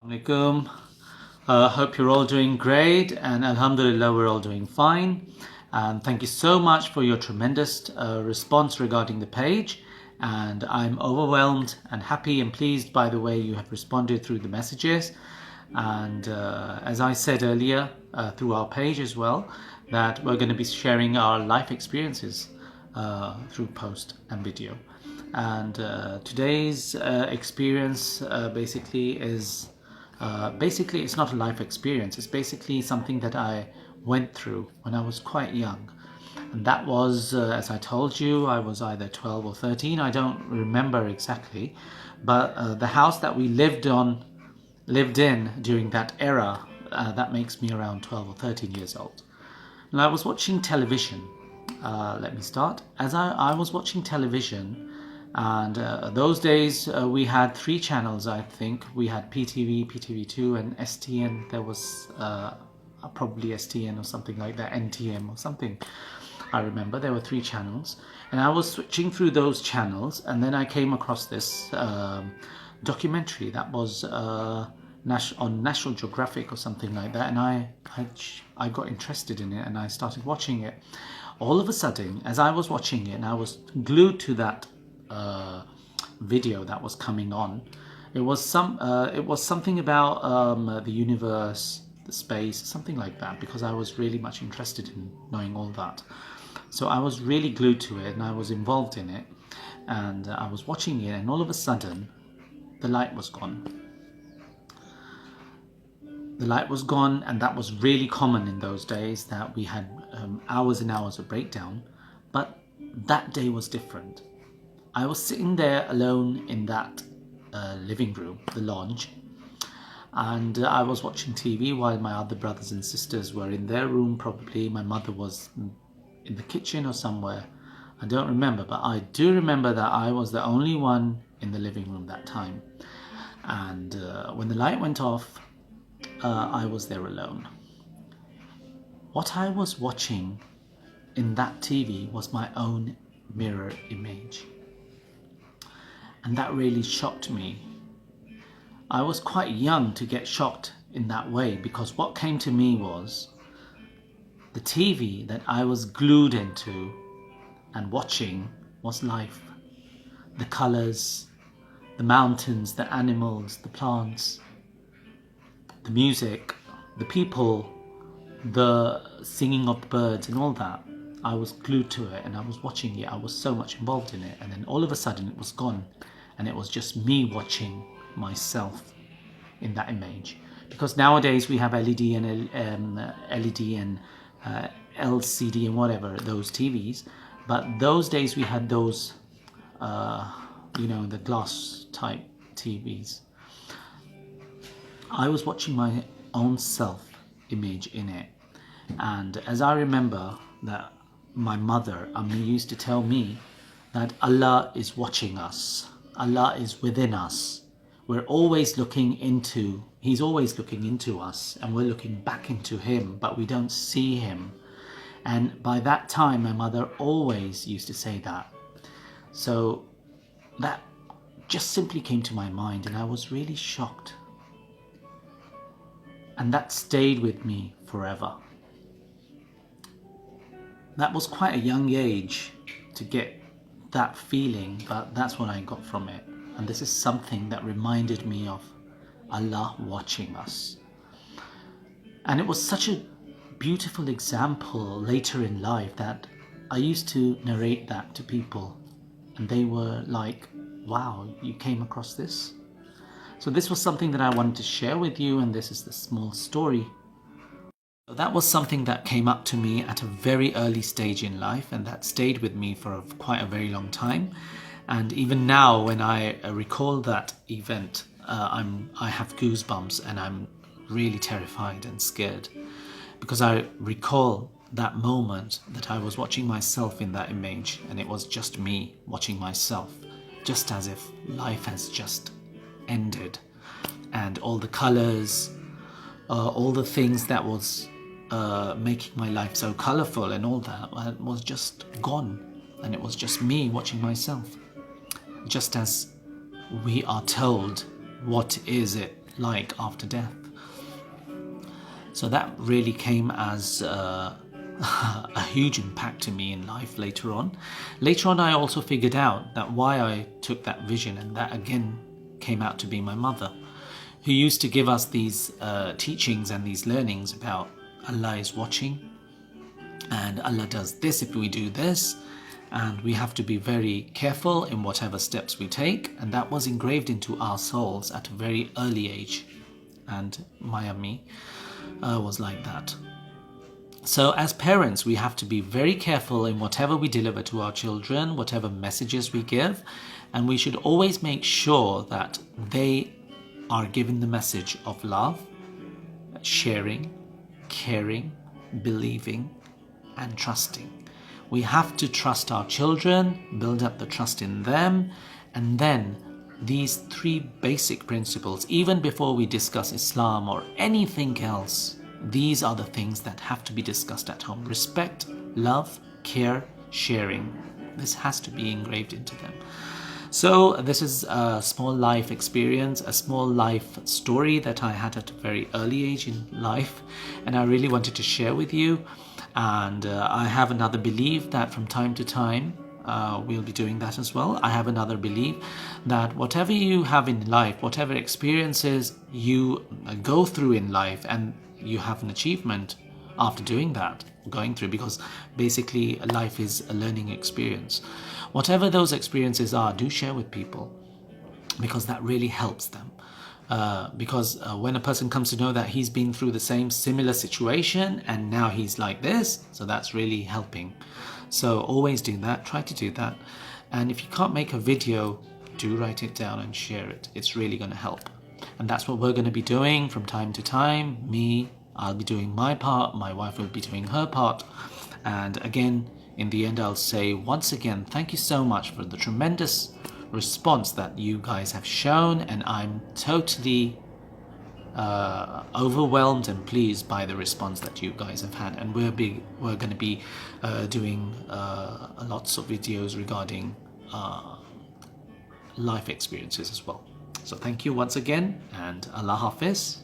Alaikum. Hope you're all doing great, and Alhamdulillah we're all doing fine. And thank you so much for your tremendous response regarding the page, and I'm overwhelmed and happy and pleased by the way you have responded through the messages. And as I said earlier through our page as well, that we're going to be sharing our life experiences through post and video. And today's experience basically is basically it's not a life experience, it's basically something that I went through when I was quite young. And that was, as I told you, I was either 12 or 13, I don't remember exactly, but the house that we lived in during that era, that makes me around 12 or 13 years old. And I was watching television. Let me start. As I was watching television, and those days we had 3 channels, I think. We had PTV, PTV2 and STN. There was probably STN or something like that, NTM or something. I remember there were 3 channels, and I was switching through those channels, and then I came across this documentary that was on National Geographic or something like that, and I got interested in it and I started watching it. All of a sudden, as I was watching it and I was glued to that video that was coming on, it was something about the universe, the space, something like that, because I was really much interested in knowing all that. So I was really glued to it and I was involved in it, and I was watching it, and all of a sudden the light was gone. The light was gone, and that was really common in those days, that we had hours and hours of breakdown. But that day was different. I was sitting there alone in that living room, the lounge, and I was watching TV while my other brothers and sisters were in their room. Probably my mother was in the kitchen or somewhere. I don't remember, but I do remember that I was the only one in the living room that time. And when the light went off, I was there alone. What I was watching in that TV was my own mirror image. And that really shocked me. I was quite young to get shocked in that way, because what came to me was the TV that I was glued into and watching was life. The colors, the mountains, the animals, the plants, the music, the people, the singing of the birds and all that. I was glued to it and I was watching it. I was so much involved in it, and then all of a sudden it was gone, and it was just me watching myself in that image. Because nowadays we have LED and LCD and whatever, those TVs, but those days we had those the glass type TVs. I was watching my own self image in it, and as I remember that my mother used to tell me that Allah is watching us, Allah is within us, we're always looking into, He's always looking into us, and we're looking back into Him, but we don't see Him. And by that time my mother always used to say that. So that just simply came to my mind, and I was really shocked. And that stayed with me forever. That was quite a young age to get that feeling, but that's what I got from it. And this is something that reminded me of Allah watching us. And it was such a beautiful example later in life that I used to narrate that to people, and they were like, wow, you came across this? So this was something that I wanted to share with you, and this is the small story. So that was something that came up to me at a very early stage in life, and that stayed with me for quite a very long time. And even now when I recall that event, I have goosebumps, and I'm really terrified and scared, because I recall that moment that I was watching myself in that image, and it was just me watching myself, just as if life has just ended, and all the colors, all the things that was making my life so colorful and all that was just gone, and it was just me watching myself. Just as we are told what is it like after death. So that really came as a huge impact to me in life later on. Later on, I also figured out that why I took that vision, and that again came out to be my mother, who used to give us these teachings and these learnings about Allah is watching, and Allah does this if we do this, and we have to be very careful in whatever steps we take. And that was engraved into our souls at a very early age, and Miami was like that. So as parents, we have to be very careful in whatever we deliver to our children, whatever messages we give, and we should always make sure that they are given the message of love, sharing, caring, believing, and trusting. We have to trust our children, build up the trust in them, and then these three basic principles, even before we discuss Islam or anything else, these are the things that have to be discussed at home. Respect, love, care, sharing. This has to be engraved into them. So this is a small life experience, a small life story that I had at a very early age in life, and I really wanted to share with you. And I have another belief that from time to time we'll be doing that as well. I have another belief that whatever you have in life, whatever experiences you go through in life, and you have an achievement after doing that, going through, because basically life is a learning experience. Whatever those experiences are, do share with people, because that really helps them. Because when a person comes to know that he's been through the same similar situation and now he's like this, so that's really helping. So always do that, try to do that. And if you can't make a video, do write it down and share it. It's really going to help. And that's what we're going to be doing from time to time. I'll be doing my part, my wife will be doing her part. And again, in the end, I'll say once again, thank you so much for the tremendous response that you guys have shown, and I'm totally overwhelmed and pleased by the response that you guys have had. And we're going to be doing lots of videos regarding life experiences as well. So thank you once again, and Allah Hafiz.